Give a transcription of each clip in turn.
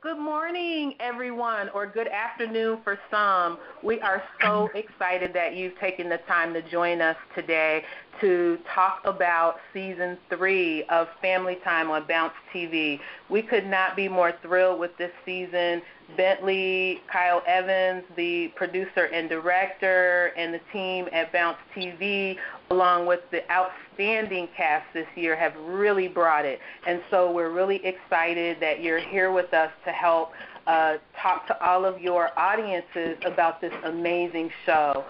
Good morning, everyone, or good afternoon for some. We are so excited that you've taken the time to join us today to talk about Season 3 of Family Time on Bounce TV. We could not be more thrilled with this season. Bentley, Kyle Evans, the producer and director, and the team at Bounce TV, along with the outstanding cast this year, have really brought it. And so we're really excited that you're here with us to help talk to all of your audiences about this amazing show.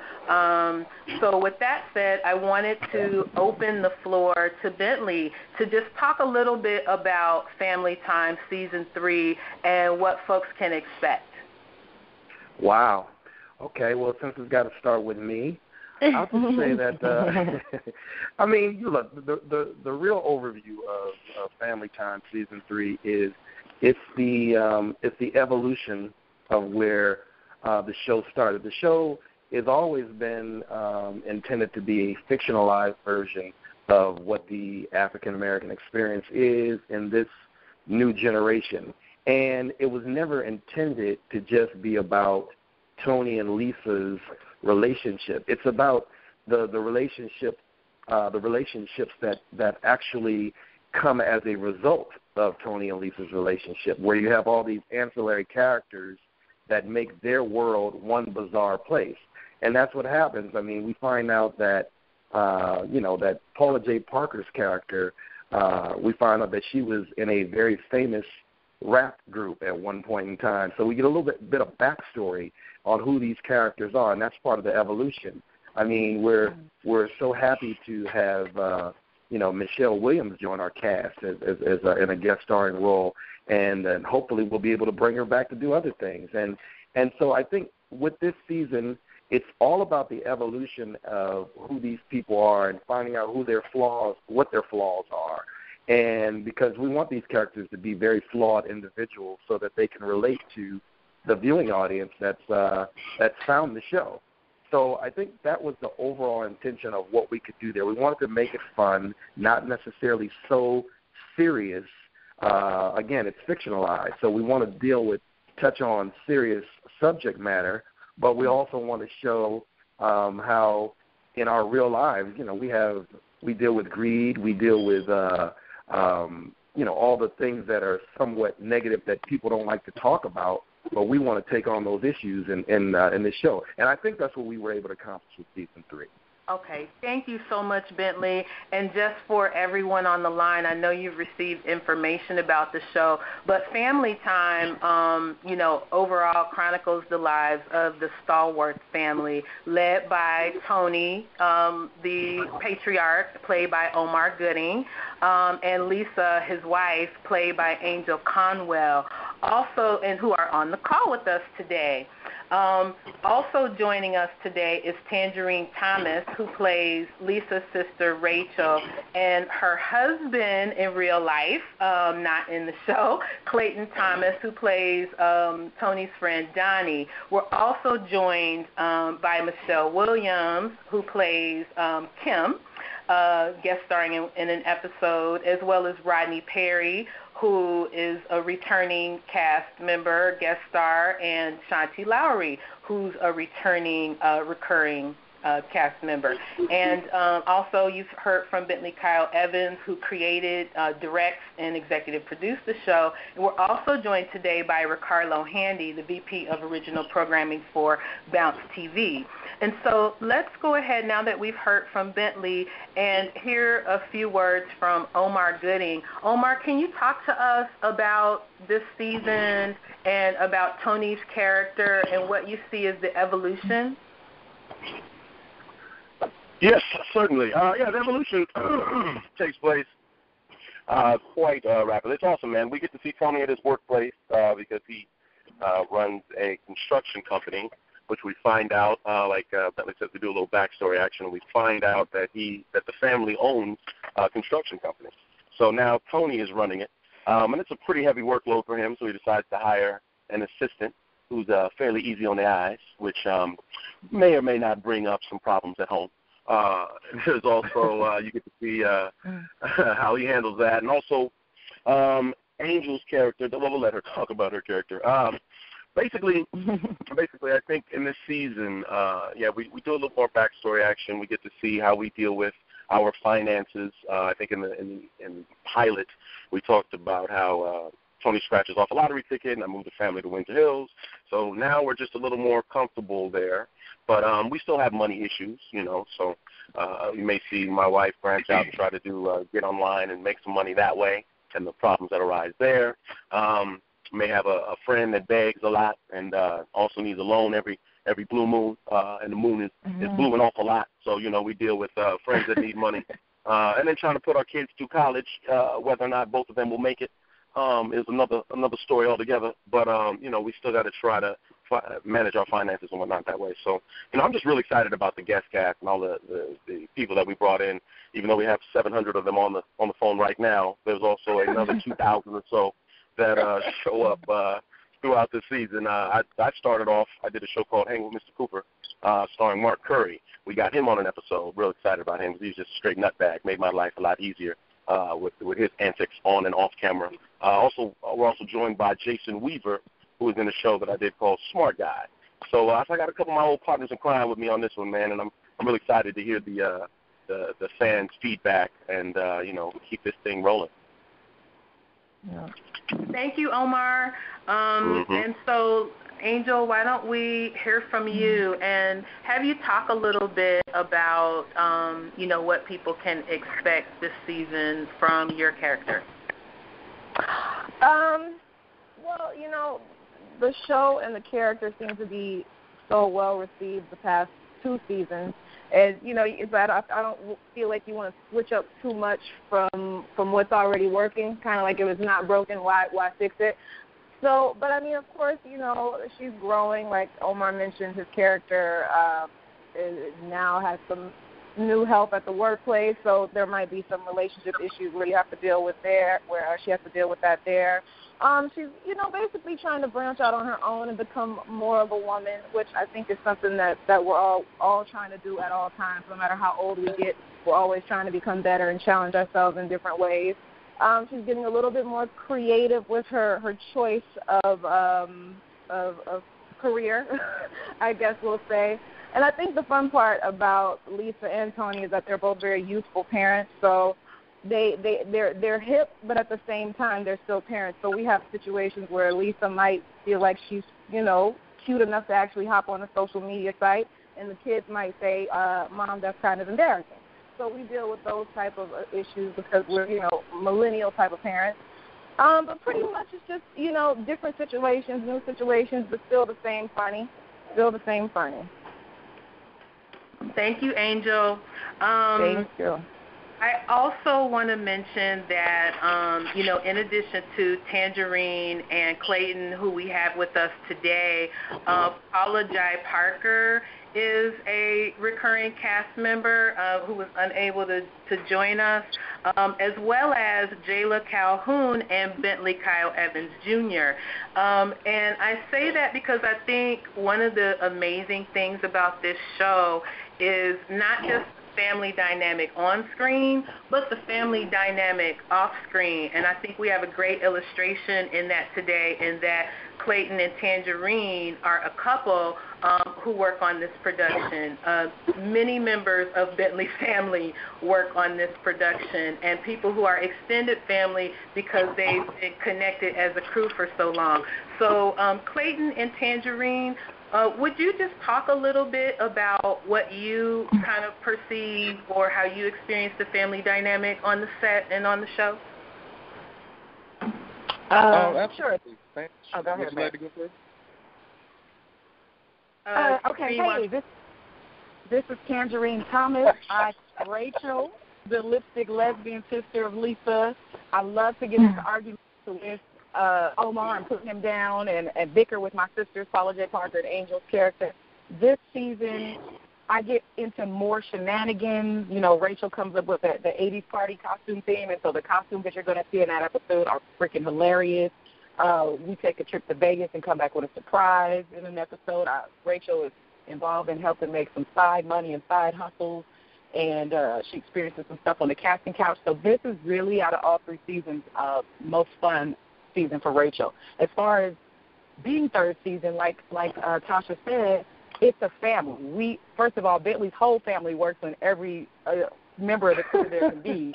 So with that said, I wanted to open the floor to Bentley to just talk a little bit about Family Time Season 3 and what folks can expect. Wow. Okay, well, since it's got to start with me, I'll just say that, I mean, you look, the real overview of Family Time Season 3 is it's the evolution of where the show started. The show has always been intended to be a fictionalized version of what the African-American experience is in this new generation. And it was never intended to just be about Tony and Lisa's relationship. It's about the relationships that actually come as a result of Tony and Lisa's relationship, where you have all these ancillary characters that make their world one bizarre place. And that's what happens. I mean, we find out that, that Paula J. Parker's character, we find out that she was in a very famous rap group at one point in time. So we get a little bit of backstory on who these characters are, and that's part of the evolution. I mean, we're so happy to have Michelle Williams join our cast as in a guest starring role, and hopefully we'll be able to bring her back to do other things. And so I think with this season, it's all about the evolution of who these people are and finding out what their flaws are. And because we want these characters to be very flawed individuals so that they can relate to the viewing audience that's found the show. So I think that was the overall intention of what we could do there. We wanted to make it fun, not necessarily so serious. Again, it's fictionalized, so we want to touch on serious subject matter, but we also want to show how in our real lives, we deal with greed, we deal with all the things that are somewhat negative that people don't like to talk about, but we want to take on those issues in this show. And I think that's what we were able to accomplish with Season 3. Okay, thank you so much, Bentley. And just for everyone on the line, I know you've received information about the show, but Family Time, overall chronicles the lives of the Stallworth family, led by Tony, the patriarch, played by Omar Gooding, and Lisa, his wife, played by Angel Conwell, also, and who are on the call with us today. Also joining us today is Tangerine Thomas, who plays Lisa's sister, Rachel, and her husband in real life, not in the show, Clayton Thomas, who plays Tony's friend, Donnie. We're also joined by Michelle Williams, who plays Kim, guest starring in an episode, as well as Rodney Perry, who is a returning cast member, guest star, and Shanti Lowry, who's a returning, recurring cast member. And also you've heard from Bentley Kyle Evans, who created, directs, and executive produced the show. And we're also joined today by Ricardo Handy, the VP of Original Programming for Bounce TV. And so let's go ahead, now that we've heard from Bentley, and hear a few words from Omar Gooding. Omar, can you talk to us about this season and about Tony's character and what you see as the evolution? Yes, certainly. The evolution takes place quite rapidly. It's awesome, man. We get to see Tony at his workplace because he runs a construction company, which we find out, Bentley said, we do a little backstory action, and we find out that the family owns a construction company. So now Tony is running it, and it's a pretty heavy workload for him, so he decides to hire an assistant who's fairly easy on the eyes, which may or may not bring up some problems at home. There's also, you get to see how he handles that. And also, Angel's character, we'll let her talk about her character. Basically, I think in this season, we do a little more backstory action. We get to see how we deal with our finances. I think in the pilot, we talked about how Tony scratches off a lottery ticket, and I moved the family to Winter Hills. So now we're just a little more comfortable there. But we still have money issues, So you may see my wife branch out and try to get online and make some money that way, and the problems that arise there. May have a friend that begs a lot and also needs a loan every blue moon, and the moon is blue an awful lot. So, we deal with friends that need money. And then trying to put our kids through college, whether or not both of them will make it, is another story altogether. But, we still got to try to manage our finances and whatnot that way. So, I'm just really excited about the guest cast and all the people that we brought in. Even though we have 700 of them on the phone right now, there's also another 2,000 or so that show up throughout the season. I started off, I did a show called Hang with Mr. Cooper, starring Mark Curry. We got him on an episode. Real excited about him because he's just a straight nutbag. Made my life a lot easier with his antics on and off camera. We're also joined by Jason Weaver, who is in a show that I did called Smart Guy. So I got a couple of my old partners in crime with me on this one, man, and I'm really excited to hear the fans' feedback and keep this thing rolling. Yeah. Thank you, Omar. And so, Angel, why don't we hear from you and have you talk a little bit about, what people can expect this season from your character? Well, the show and the character seem to be so well received the past 2 seasons. And, but I don't feel like you want to switch up too much from what's already working, kind of like if it's not broken, why fix it? So, but, of course, she's growing. Like Omar mentioned, his character now has some new help at the workplace, so there might be some relationship issues where you have to deal with where she has to deal with that there. She's, basically trying to branch out on her own and become more of a woman, which I think is something that we're all trying to do at all times. No matter how old we get, we're always trying to become better and challenge ourselves in different ways. She's getting a little bit more creative with her choice of career, I guess we'll say. And I think the fun part about Lisa and Tony is that they're both very youthful parents, so they're hip, but at the same time they're still parents. So we have situations where Lisa might feel like she's, cute enough to actually hop on a social media site, and the kids might say, Mom, that's kind of embarrassing. So we deal with those type of issues because we're, millennial type of parents. But pretty much it's just, different situations, new situations, but still the same funny. Thank you, Angel. Thank you. I also want to mention that, in addition to Tangerine and Clayton, who we have with us today, Paula Jai Parker is a recurring cast member who was unable to join us, as well as Jayla Calhoun and Bentley Kyle Evans Jr. And I say that because I think one of the amazing things about this show is not just family dynamic on screen, but the family dynamic off screen. And I think we have a great illustration in that today, in that Clayton and Tangerine are a couple who work on this production. Many members of Bentley's family work on this production, and people who are extended family because they've been connected as a crew for so long. So Clayton and Tangerine, would you just talk a little bit about what you kind of perceive or how you experience the family dynamic on the set and on the show? Absolutely. Thanks. Go ahead, would you like to go first? Okay, hey, this is Tangerine Thomas. I'm Rachel, the lipstick lesbian sister of Lisa. I love to get into arguments with Omar and put him down and bicker with my sisters, Paula J. Parker and Angel's character. This season, I get into more shenanigans. Rachel comes up with the 80s party costume theme, and so the costumes that you're going to see in that episode are freaking hilarious. We take a trip to Vegas and come back with a surprise in an episode. Rachel is involved in helping make some side money and side hustles, and she experiences some stuff on the casting couch. So this is really, out of all 3 seasons, most fun season for Rachel. As far as being third season, like Tasha said, it's a family. First of all, Bentley's whole family works on every member of the crew there can be.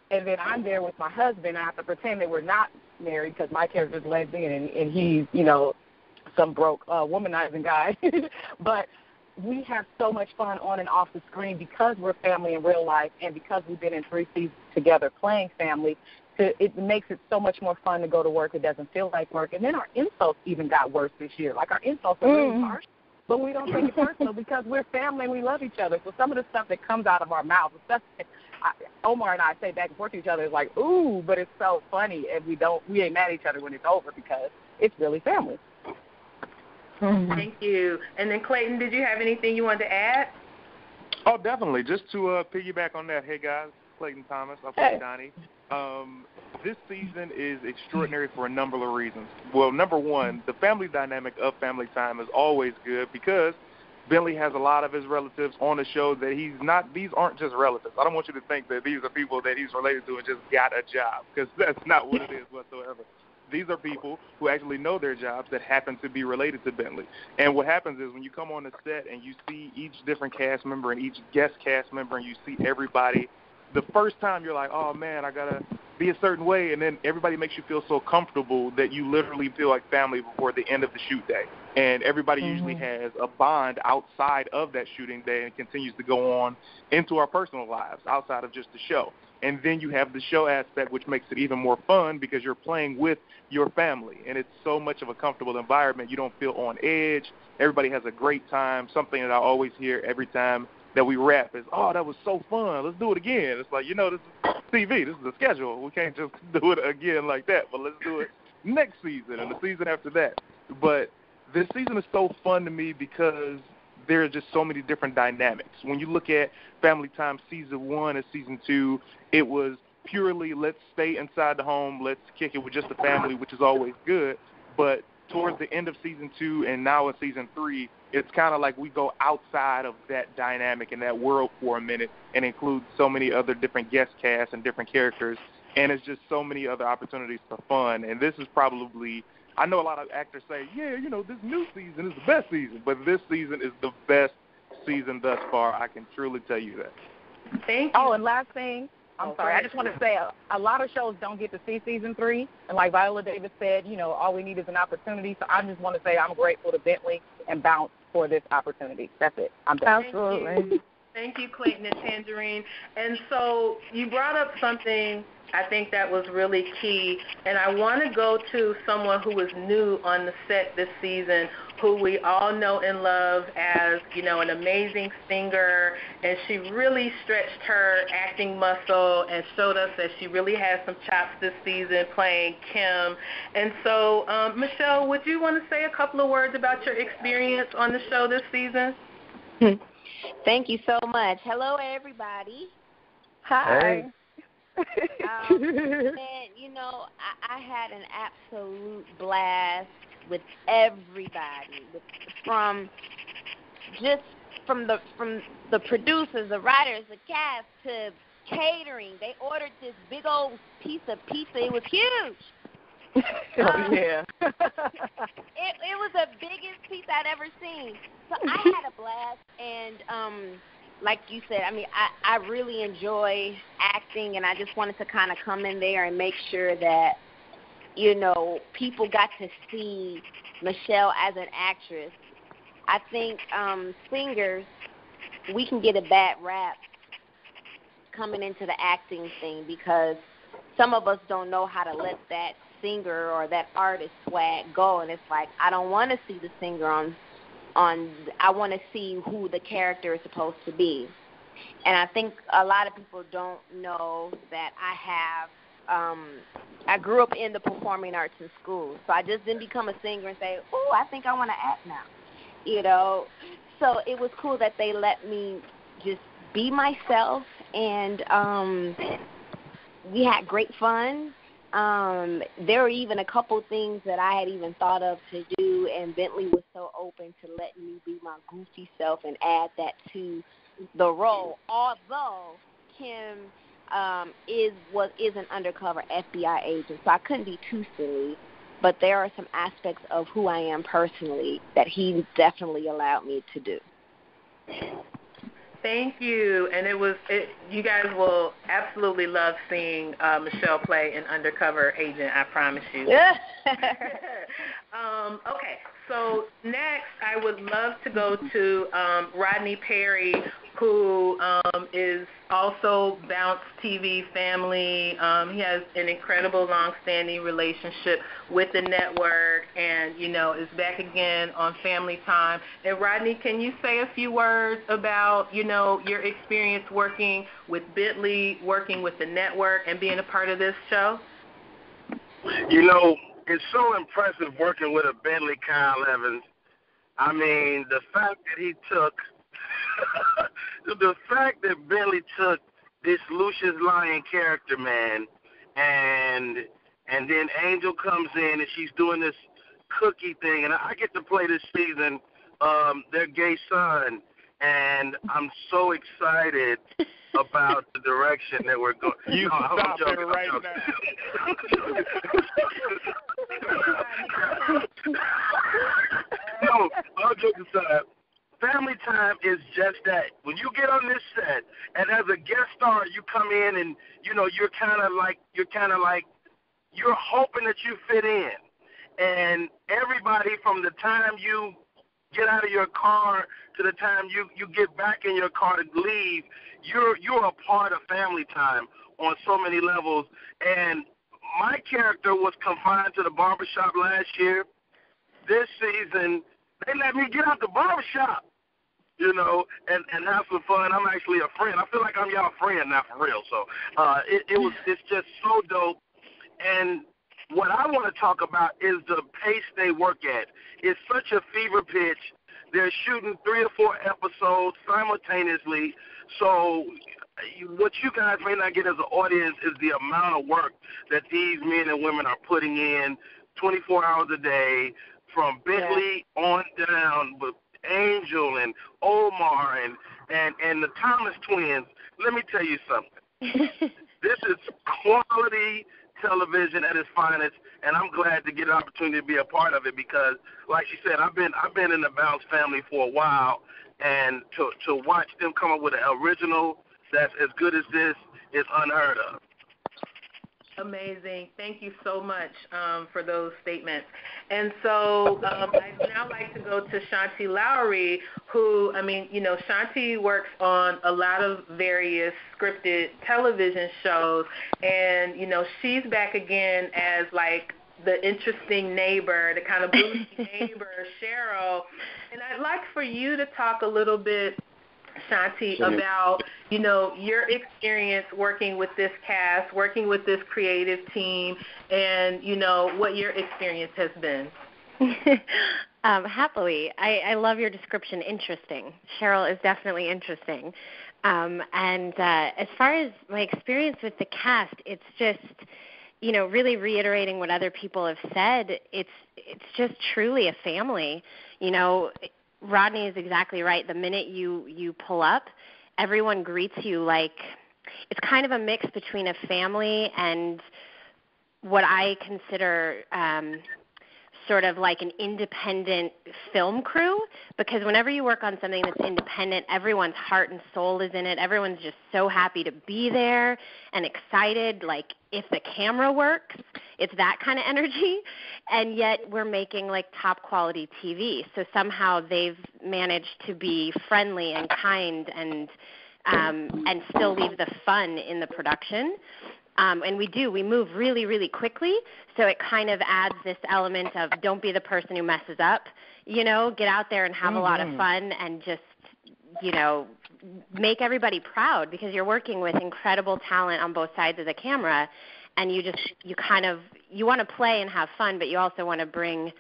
And then I'm there with my husband. I have to pretend that we're not married because my character's lesbian and he's, some broke womanizing guy. But we have so much fun on and off the screen because we're family in real life and because we've been in 3 seasons together playing family. It makes it so much more fun to go to work. It doesn't feel like work. And then our insults even got worse this year. Like, our insults are really harsh, but we don't take it personal because we're family and we love each other. So some of the stuff that comes out of our mouths, Omar and I say back and forth to each other, is like, ooh, but it's so funny, and we ain't mad at each other when it's over because it's really family. Thank you. And then, Clayton, did you have anything you wanted to add? Oh, definitely. Just to piggyback on that, hey, guys, Clayton Thomas, I play Donnie. This season is extraordinary for a number of reasons. Well, number one, the family dynamic of Family Time is always good because Bentley has a lot of his relatives on the show that he's not – these aren't just relatives. I don't want you to think that these are people that he's related to and just got a job because that's not what it is whatsoever. These are people who actually know their jobs that happen to be related to Bentley. And what happens is when you come on the set and you see each different cast member and each guest cast member and you see everybody, the first time you're like, oh, man, I got to be a certain way. And then everybody makes you feel so comfortable that you literally feel like family before the end of the shoot day. And everybody usually has a bond outside of that shooting day and continues to go on into our personal lives outside of just the show. And then you have the show aspect, which makes it even more fun because you're playing with your family. And it's so much of a comfortable environment. You don't feel on edge. Everybody has a great time. Something that I always hear every time that we wrap is, oh, that was so fun. Let's do it again. It's like, this is TV. This is a schedule. We can't just do it again like that. But let's do it next season and the season after that. But this season is so fun to me because there are just so many different dynamics. When you look at Family Time Season 1 and Season 2, it was purely let's stay inside the home, let's kick it with just the family, which is always good. But towards the end of Season 2 and now in Season 3, it's kind of like we go outside of that dynamic and that world for a minute and include so many other different guest casts and different characters. And it's just so many other opportunities for fun. And this is probably – I know a lot of actors say, this new season is the best season, but this season is the best season thus far. I can truly tell you that. Thank you. Oh, and last thing, I'm sorry, I just want to say a lot of shows don't get to see Season 3, and like Viola Davis said, all we need is an opportunity, so I just want to say I'm grateful to Bentley and Bounce for this opportunity. That's it. I'm done. Absolutely. Thank you, Clayton and Tangerine. And so you brought up something I think that was really key, and I want to go to someone who is new on the set this season, who we all know and love as, an amazing singer, and she really stretched her acting muscle and showed us that she really has some chops this season playing Kim. And so, Michelle, would you want to say a couple of words about your experience on the show this season? Thank you so much. Hello, everybody. Hi. Hey. I had an absolute blast with everybody, from the producers, the writers, the cast, to catering. They ordered this big old piece of pizza. It was huge. Yeah. It was the biggest pizza I'd ever seen. So I had a blast, and like you said, I really enjoy acting, and I just wanted to kind of come in there and make sure that, people got to see Michelle as an actress. I think singers, we can get a bad rap coming into the acting thing because some of us don't know how to let that singer or that artist swag go, and it's like, I don't want to see the singer I want to see who the character is supposed to be. And I think a lot of people don't know that I grew up in the performing arts in school, so I just didn't become a singer and say, oh, I think I want to act now, So it was cool that they let me just be myself, and we had great fun. There were even a couple things that I had even thought of to do, and Bentley was so open to letting me be my goofy self and add that to the role. Although Kim is an undercover FBI agent, so I couldn't be too silly. But there are some aspects of who I am personally that he definitely allowed me to do. Thank you. And you guys will absolutely love seeing Michelle play an undercover agent, I promise you. Okay, so next I would love to go to Rodney Perry, who is also Bounce TV family. He has an incredible long-standing relationship with the network and, is back again on Family Time. And Rodney, can you say a few words about, your experience working with Bentley, working with the network, and being a part of this show? It's so impressive working with a Bentley Kyle Evans. I mean, the fact that he took Bentley took this Lucius Lyon character, man, and then Angel comes in and she's doing this cookie thing, and I get to play this season their gay son, and I'm so excited about the direction that we're going. You stop it right now. No, all jokes aside, Family Time is just that. When you get on this set, and as a guest star, you come in and you're kind of like you're hoping that you fit in, and everybody from the time you get out of your car to the time you get back in your car to leave, you're a part of Family Time on so many levels. And my character was confined to the barbershop last year. This season, they let me get out the barbershop, and have some fun. I'm actually a friend. I feel like I'm y'all friend now for real. So it's just so dope. And what I want to talk about is the pace they work at. It's such a fever pitch. They're shooting 3 or 4 episodes simultaneously. So what you guys may not get as an audience is the amount of work that these men and women are putting in 24 hours a day, from Bentley on down with Angel and Omar and the Thomas twins. Let me tell you something. This is quality television at its finest, and I'm glad to get an opportunity to be a part of it because, like she said, I've been in the Bounce family for a while, and to watch them come up with an original that's as good as this is unheard of. Amazing. Thank you so much for those statements. And so I'd now like to go to Shanti Lowry, who, Shanti works on a lot of various scripted television shows, and, she's back again as, like, the interesting neighbor, the kind of bougie neighbor, Cheryl. And I'd like for you to talk a little bit, Shanti, about, your experience working with this cast, working with this creative team, and, what your experience has been. Happily. I love your description, interesting. Cheryl is definitely interesting. And as far as my experience with the cast, it's just, really reiterating what other people have said. It's just truly a family. Rodney is exactly right. The minute you pull up, everyone greets you like it's kind of a mix between a family and what I consider sort of like an independent film crew, because whenever you work on something that's independent, everyone's heart and soul is in it. Everyone's just so happy to be there and excited. Like, if the camera works, it's that kind of energy. And yet we're making, like, top-quality TV. So somehow they've managed to be friendly and kind and still leave the fun in the production. And we move really, really quickly, so it kind of adds this element of don't be the person who messes up, get out there and have a lot of fun and just, make everybody proud, because you're working with incredible talent on both sides of the camera, and you want to play and have fun, but you also want to bring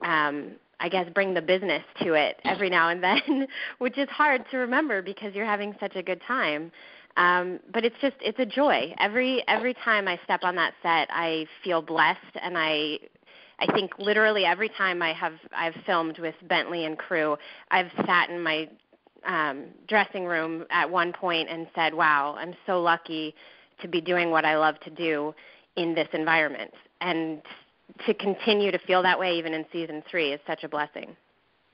the business to it every now and then, which is hard to remember because you're having such a good time. But it's a joy. Every time I step on that set, I feel blessed, and I think literally every time I've filmed with Bentley and crew, I've sat in my dressing room at one point and said, wow, I'm so lucky to be doing what I love to do in this environment. And to continue to feel that way even in season 3 is such a blessing.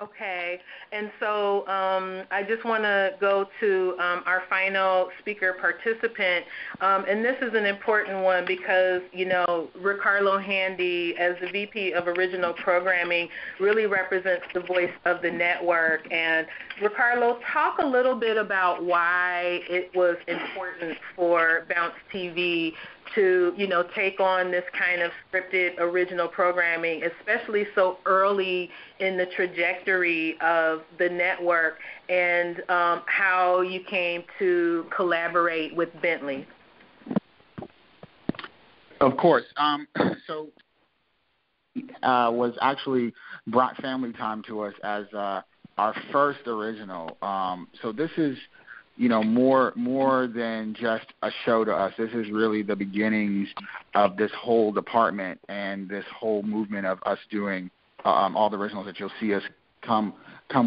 Okay, and so I just want to go to our final speaker participant, and this is an important one because, you know, Ricardo Handy, as the VP of Original Programming, really represents the voice of the network. And Ricardo, talk a little bit about why it was important for Bounce TV to, you know, take on this kind of scripted original programming, especially so early in the trajectory of the network, and how you came to collaborate with Bentley. Of course. So was actually brought Family Time to us as our first original. So this is, you know, more than just a show to us. This is really the beginnings of this whole department and this whole movement of us doing all the originals that you'll see us come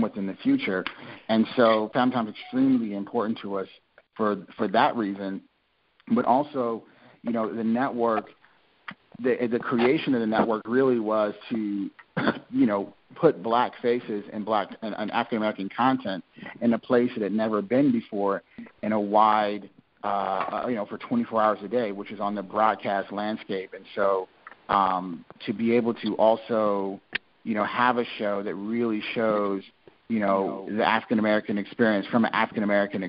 with in the future. And so Family Time is extremely important to us for that reason. But also, you know, the network, the creation of the network really was to, you know, put black faces and African American content in a place that had never been before in a wide, you know, for 24 hours a day, which is on the broadcast landscape. And so to be able to also, you know, have a show that really shows, you know, the African American experience from an African American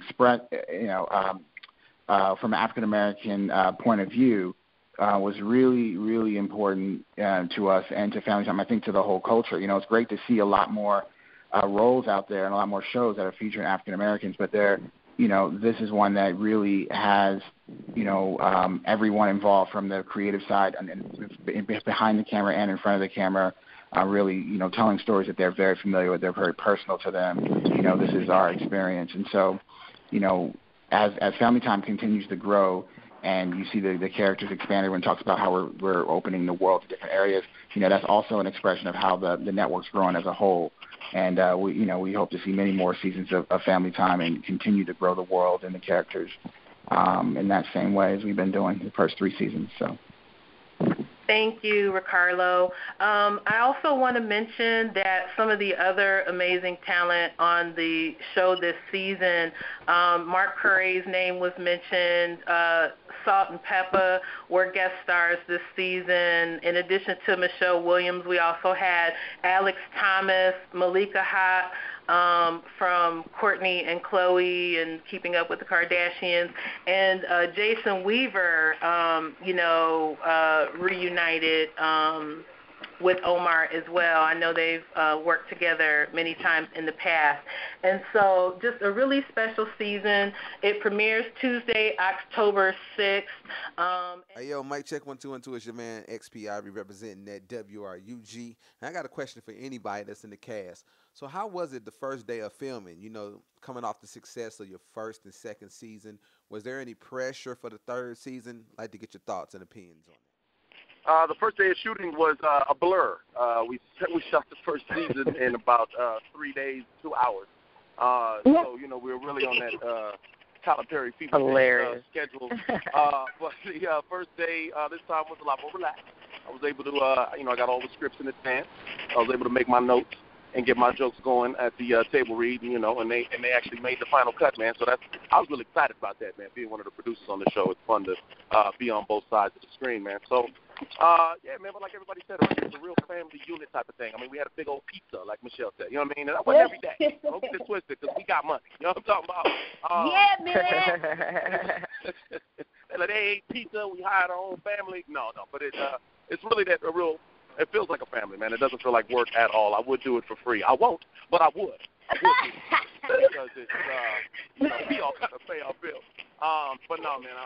from an African American point of view, was really, really important to us and to Family Time, I think to the whole culture. You know, it's great to see a lot more roles out there and a lot more shows that are featuring African Americans, but they're, you know, this is one that really has, you know, everyone involved from the creative side and behind the camera and in front of the camera, really, you know, telling stories that they're very familiar with, they're very personal to them. You know, this is our experience. And so, you know, as Family Time continues to grow, and you see the characters expanded when it talks about how we're opening the world to different areas. You know, that's also an expression of how the network's growing as a whole. And we hope to see many more seasons of Family Time and continue to grow the world and the characters in that same way as we've been doing the first 3 seasons. So. Thank you, Ricardo. I also want to mention that some of the other amazing talent on the show this season, Mark Curry's name was mentioned, Salt and Pepper were guest stars this season. In addition to Michelle Williams, we also had Alex Thomas, Malika Hott, from Courtney and Chloe and Keeping Up with the Kardashians, and Jason Weaver, reunited with Omar as well. I know they've worked together many times in the past. And so just a really special season. It premieres Tuesday, October 6th. Hey, yo, mic check 1 2 1 2. It's your man XP Ivory representing that WRUG. And I got a question for anybody that's in the cast. So how was it the first day of filming? You know, coming off the success of your first and second season, was there any pressure for the third season? I'd like to get your thoughts and opinions on it. The first day of shooting was a blur. We shot the first season in about 3 days, 2 hours. So, you know, we were really on that Tyler Perry fever schedule. But the first day this time was a lot more relaxed. I was able to, I got all the scripts in advance. I was able to make my notes and get my jokes going at the table read, and they actually made the final cut, man. So I was really excited about that, man. Being one of the producers on the show, it's fun to be on both sides of the screen, man. So, yeah, man, but like everybody said, it's a real family unit type of thing. I mean, we had a big old pizza, like Michelle said. You know what I mean? And that wasn't every day. Don't get it twisted, because we got money. You know what I'm talking about? Yeah, man. Like, they ate pizza. We hired our own family. No, but it's really that a real. It feels like a family, man. It doesn't feel like work at all. I would do it for free. I won't, but I would. Because we all got to pay our bills. But no, man,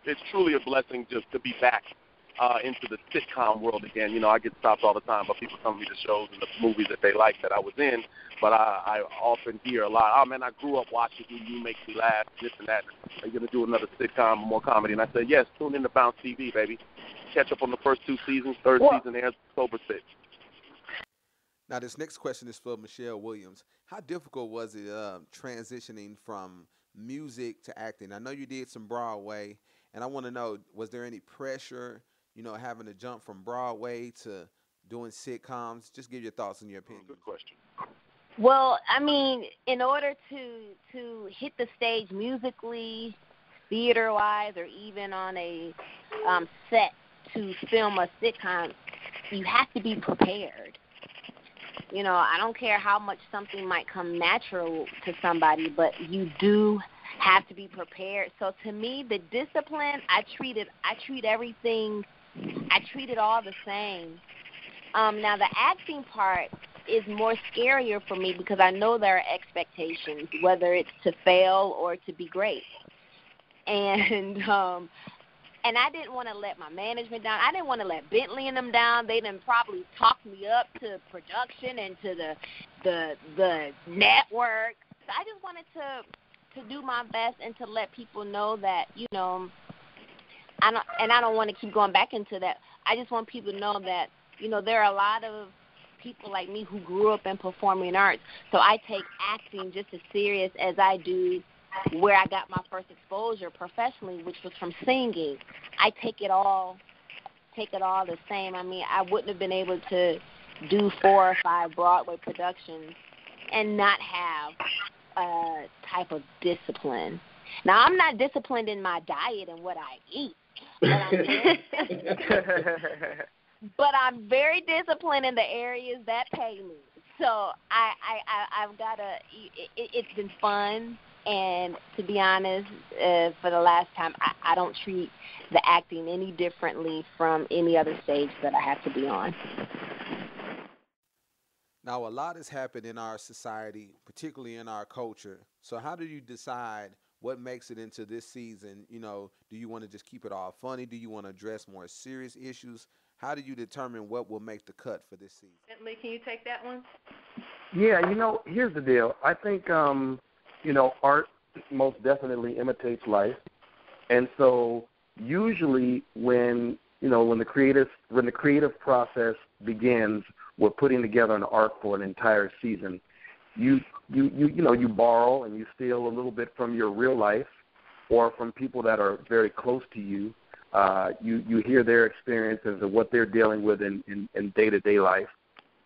it's truly a blessing just to be back into the sitcom world again. You know, I get stopped all the time by people telling me the shows and the movies that they like that I was in, but I often hear a lot, oh, man, I grew up watching you make me laugh, this and that. Are you going to do another sitcom or more comedy? And I said, yes, tune in to Bounce TV, baby. Catch up on the first 2 seasons. Third season airs October 6th. Now, this next question is for Michelle Williams. How difficult was it transitioning from music to acting? I know you did some Broadway, and I want to know, was there any pressure, having to jump from Broadway to doing sitcoms? Just give your thoughts and your opinion. Good question. Well, I mean, in order to hit the stage musically, theater-wise, or even on a set to film a sitcom, you have to be prepared. I don't care how much something might come natural to somebody, but you do have to be prepared. So to me, the discipline, I treat it all the same. Now the acting part is more scarier for me because I know there are expectations, whether it's to fail or to be great. And I didn't want to let my management down. I didn't want to let Bentley and them down. They done probably talked me up to production and to the network. So I just wanted to do my best and to let people know that, I don't want to keep going back into that. I just want people to know that, there are a lot of people like me who grew up in performing arts. So I take acting just as serious as I do where I got my first exposure professionally, which was from singing. I take it all the same. I mean, I wouldn't have been able to do 4 or 5 Broadway productions and not have a type of discipline. Now, I'm not disciplined in my diet and what I eat, but I'm very disciplined in the areas that pay me. So I've got to. It's been fun. And to be honest, for the last time, I don't treat the acting any differently from any other stage that I have to be on. Now, a lot has happened in our society, particularly in our culture. So how do you decide what makes it into this season? Do you want to just keep it all funny? Do you want to address more serious issues? How do you determine what will make the cut for this season? Bentley, can you take that one? Yeah, here's the deal. I think art most definitely imitates life, and so usually when the creative process begins with putting together an arc for an entire season, you borrow and you steal a little bit from your real life or from people that are very close to you. You hear their experiences of what they're dealing with in day-to-day life,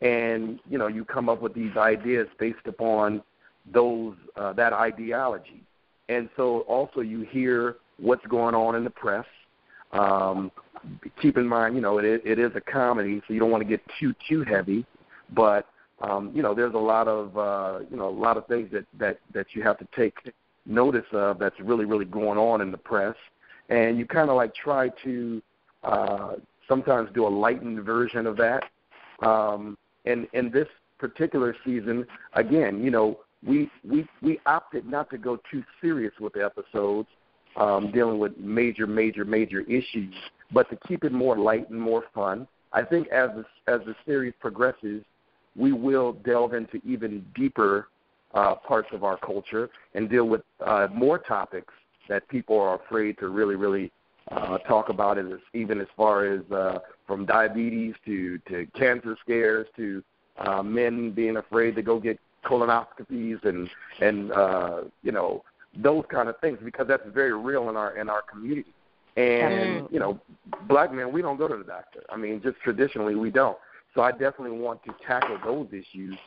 and you come up with these ideas based upon that ideology. And so also you hear what's going on in the press. Keep in mind, it is a comedy, so you don't want to get too heavy, but there's a lot of things that you have to take notice of that's really, really going on in the press. And you kind of try to sometimes do a lightened version of that. And in this particular season, again, we opted not to go too serious with the episodes, dealing with major issues, but to keep it more light and more fun. I think as the series progresses, we will delve into even deeper parts of our culture and deal with more topics that people are afraid to really, really talk about, even as far as from diabetes to cancer scares to men being afraid to go get colonoscopies and those kind of things, because that's very real in our community. And black men, we don't go to the doctor. I mean, just traditionally we don't. So I definitely want to tackle those issues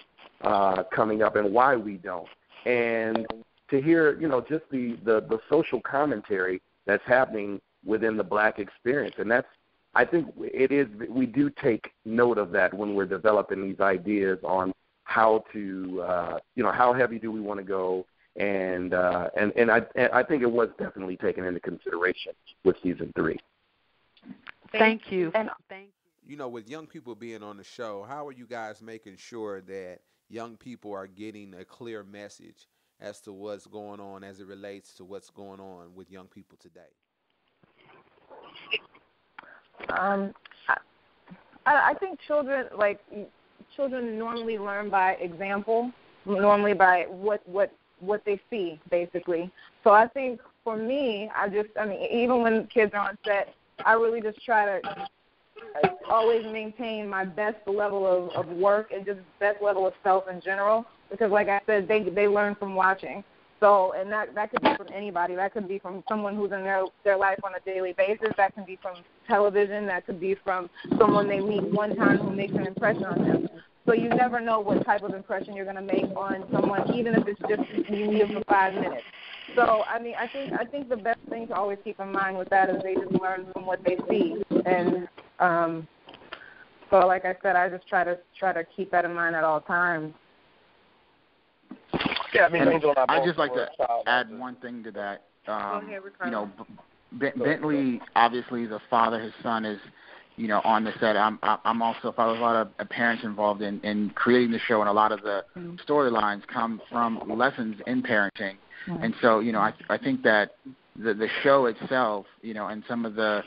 coming up and why we don't. And to hear, just the social commentary that's happening within the black experience. And I think we do take note of that when we're developing these ideas on how to, how heavy do we want to go, and I think it was definitely taken into consideration with season 3. Thank you. With young people being on the show, how are you guys making sure that young people are getting a clear message as to what's going on as it relates to what's going on with young people today? I think children normally learn by example, normally by what they see, basically. So I think for me, even when kids are on set, I really just try to always maintain my best level of work and just best level of self in general, because like I said, they learn from watching. So, and that could be from anybody. That could be from someone who's in their life on a daily basis. That can be from television. That could be from someone they meet one time who makes an impression on them. So you never know what type of impression you're going to make on someone, even if it's just you meet them for 5 minutes. So, I mean, I think the best thing to always keep in mind with that is they just learn from what they see. And so, like I said, I just try to keep that in mind at all times. Yeah, I mean, I'd just like to add one thing to that. Go ahead, Ricardo. Bentley, obviously the father, his son is, on the set. I'm also, there's a lot of parents involved in creating the show, and a lot of the storylines come from lessons in parenting. And so, I think that the show itself, and some of the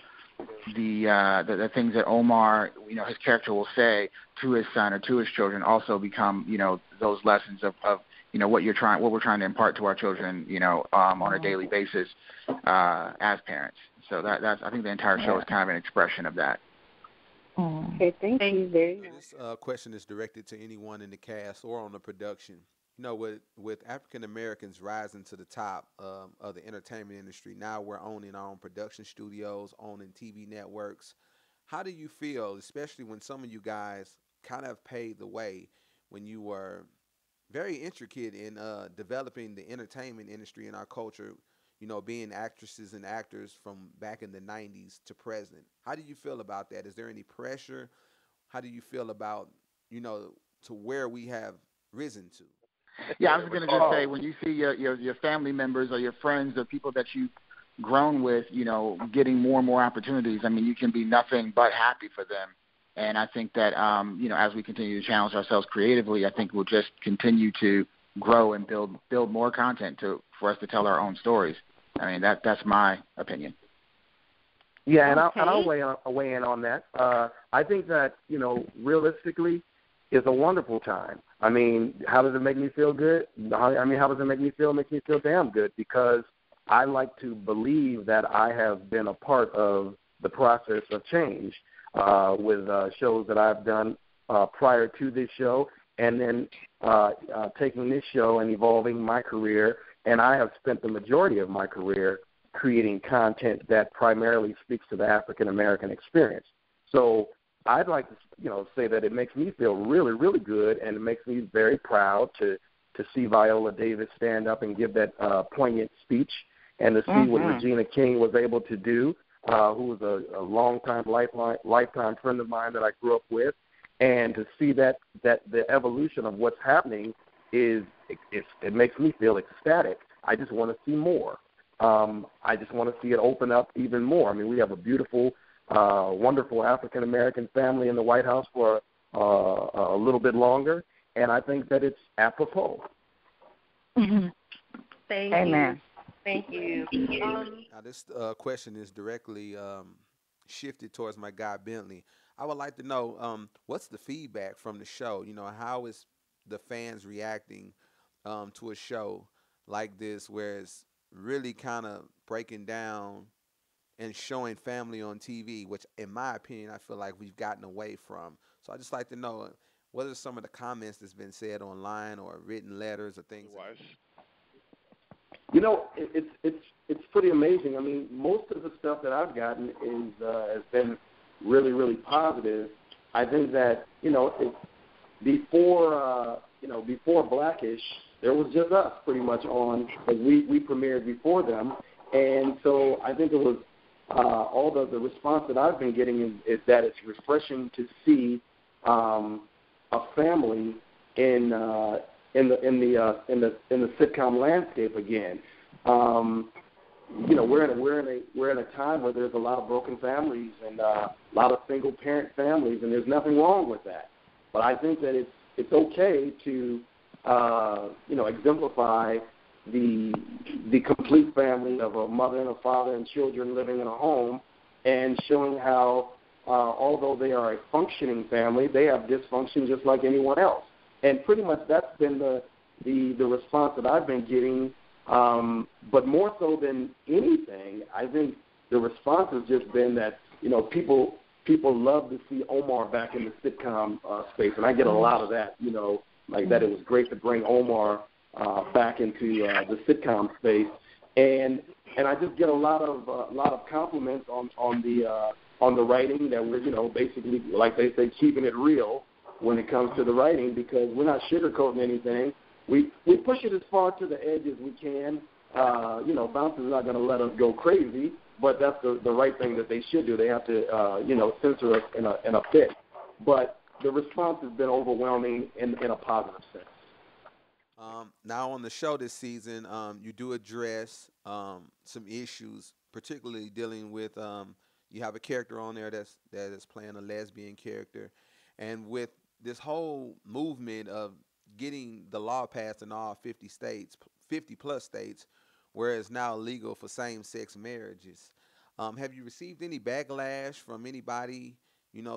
things that Omar, his character will say to his son or to his children also become, those lessons of what we're trying to impart to our children, on a daily basis as parents. So that's I think the entire show is kind of an expression of that. Okay, thank you very much. This question is directed to anyone in the cast or on the production. With African Americans rising to the top of the entertainment industry, now we're owning our own production studios, owning TV networks. How do you feel, especially when some of you guys kind of paved the way when you were very intricate in developing the entertainment industry in our culture, being actresses and actors from back in the 90s to present? How do you feel about that? Is there any pressure? How do you feel about, to where we have risen to? Yeah, I was going to just say, when you see your family members or your friends or people that you've grown with, getting more and more opportunities, I mean, you can be nothing but happy for them. And I think that, as we continue to challenge ourselves creatively, I think we'll just continue to grow and build more content for us to tell our own stories. I mean, that's my opinion. Yeah, and I'll weigh in on that. I think that, realistically, it's a wonderful time. I mean, how does it make me feel good? How does it make me feel? It makes me feel damn good, because I like to believe that I have been a part of the process of change with shows that I've done prior to this show, and then taking this show and evolving my career. And I have spent the majority of my career creating content that primarily speaks to the African American experience. So I'd like to, say that it makes me feel really, really good, and it makes me very proud to see Viola Davis stand up and give that poignant speech, and to see what Regina King was able to do, who was a longtime, lifetime friend of mine that I grew up with, and to see that the evolution of what's happening it makes me feel ecstatic. I just want to see more. I just want to see it open up even more. I mean, we have a beautiful, wonderful African-American family in the White House for a little bit longer, and I think that it's apropos. Thank Amen. you. Thank you. Now, this question is directly shifted towards my guy, Bentley. I would like to know, what's the feedback from the show? How is the fans reacting to a show like this, where it's really kind of breaking down and showing family on TV, which, in my opinion, I feel like we've gotten away from. So I'd just like to know, what are some of the comments that's been said online or written letters or things? It's pretty amazing. I mean, most of the stuff that I've gotten has been really, really positive. I think that before Blackish, there was just us pretty much on, as we premiered before them, and so I think it was all the response that I've been getting is that it's refreshing to see a family in the sitcom landscape again. We're in a time where there's a lot of broken families and a lot of single parent families, and there's nothing wrong with that. But I think that it's okay to exemplify the complete family of a mother and a father and children living in a home, and showing how although they are a functioning family, they have dysfunction just like anyone else. And pretty much that's been the response that I've been getting. But more so than anything, I think the response has just been that, people people love to see Omar back in the sitcom space, and I get a lot of that, like that it was great to bring Omar back into the sitcom space, and I just get a lot of compliments on the writing, that we're basically, like they say, keeping it real when it comes to the writing, because we're not sugarcoating anything. We push it as far to the edge as we can. Bouncers are not going to let us go crazy, but that's the right thing that they should do. They have to censor us in a bit. But the response has been overwhelming in a positive sense. Now on the show this season, you do address some issues, particularly dealing with you have a character on there that is playing a lesbian character, and with this whole movement of getting the law passed in all 50 states, 50 plus states, where it's now illegal for same-sex marriages. Have you received any backlash from anybody,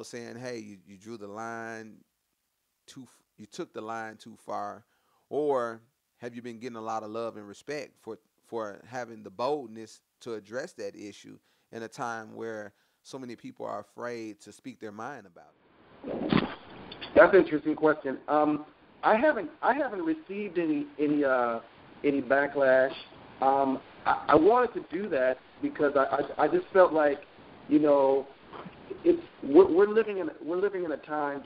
saying, hey, you drew the line you took the line too far, or have you been getting a lot of love and respect for having the boldness to address that issue in a time where so many people are afraid to speak their mind about it? That's an interesting question. I haven't received any backlash. I wanted to do that because I just felt like, we're living in a time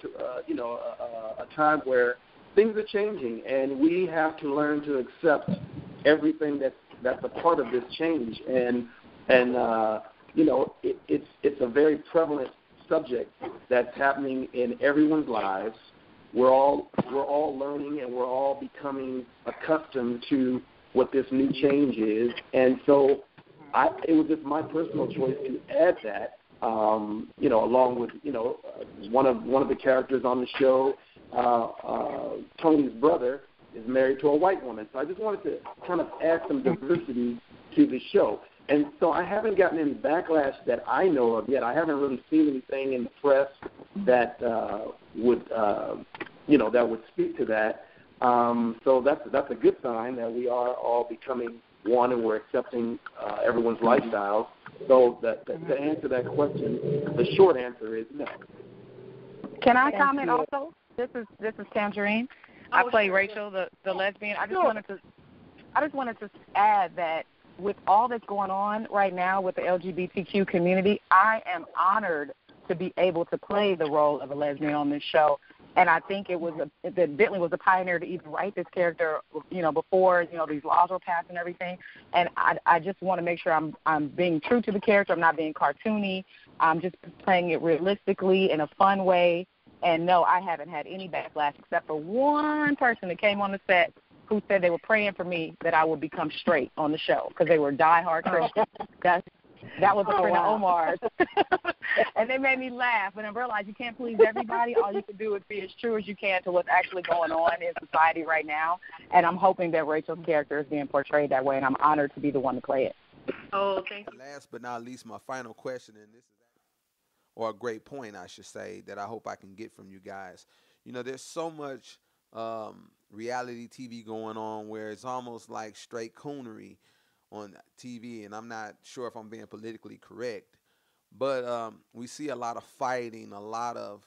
a time where things are changing, and we have to learn to accept everything that's a part of this change. And it's a very prevalent subject that's happening in everyone's lives. We're all learning, and we're all becoming accustomed to what this new change is. And so it was just my personal choice to add that, along with, one of the characters on the show, Tony's brother, is married to a white woman. So I just wanted to kind of add some diversity to the show. And so I haven't gotten any backlash that I know of yet. I haven't really seen anything in the press that would speak to that. So that's a good sign that we are all becoming one, and we're accepting everyone's lifestyles. So to answer that question, the short answer is no. Can I comment also? This is Tangerine. I play Rachel, the lesbian. I just wanted to add that with all that's going on right now with the LGBTQ community, I am honored to be able to play the role of a lesbian on this show. And I think that Bentley was a pioneer to even write this character, before, these laws were passed and everything. And I just want to make sure I'm being true to the character. I'm not being cartoony. I'm just playing it realistically in a fun way. And no, I haven't had any backlash except for one person that came on the set who said they were praying for me that I would become straight on the show because they were diehard Christians. That was a friend of Omar's. And they made me laugh. And I realized you can't please everybody. All you can do is be as true as you can to what's actually going on in society right now. And I'm hoping that Rachel's character is being portrayed that way, and I'm honored to be the one to play it. Oh, thank you. Last but not least, my final question, and this is a great point, I should say, that I hope I can get from you guys. There's so much reality TV going on where it's almost like straight coonery on TV, and I'm not sure if I'm being politically correct, but we see a lot of fighting, a lot of,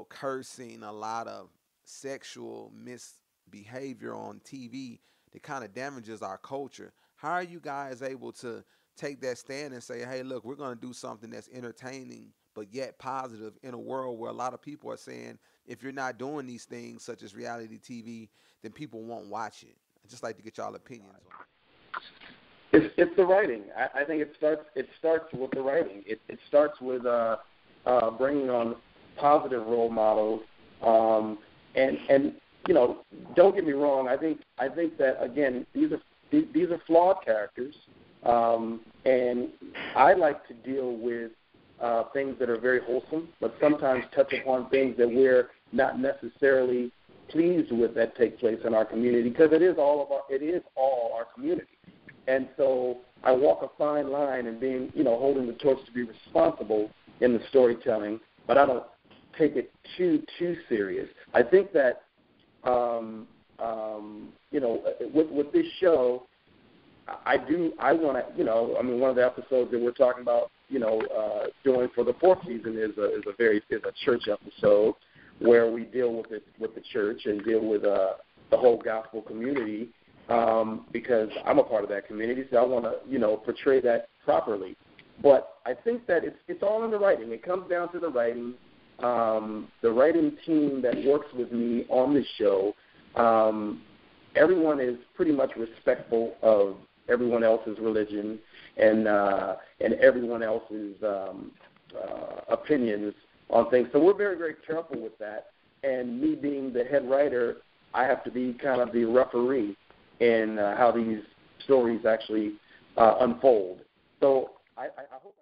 cursing, a lot of sexual misbehavior on TV that kind of damages our culture. How are you guys able to take that stand and say, hey, look, we're going to do something that's entertaining but yet positive in a world where a lot of people are saying if you're not doing these things, such as reality TV, then people won't watch it? I'd just like to get y'all opinions on it. It's the writing. I think it starts with the writing. It starts with bringing on positive role models, and don't get me wrong. I think that again these are flawed characters, and I like to deal with things that are very wholesome, but sometimes touch upon things that we're not necessarily pleased with that take place in our community, because it is all our community. And so I walk a fine line in being, holding the torch to be responsible in the storytelling, but I don't take it too serious. I think that, with this show, I want to, one of the episodes that we're talking about doing for the fourth season is a church episode where we deal with the church and deal with the whole gospel community, because I'm a part of that community, so I want to portray that properly. But I think that it's all in the writing. It comes down to the writing. The writing team that works with me on this show, everyone is pretty much respectful of everyone else's religion and everyone else's opinions on things. So we're very, very careful with that. And me being the head writer, I have to be kind of the referee in how these stories actually unfold. So I hope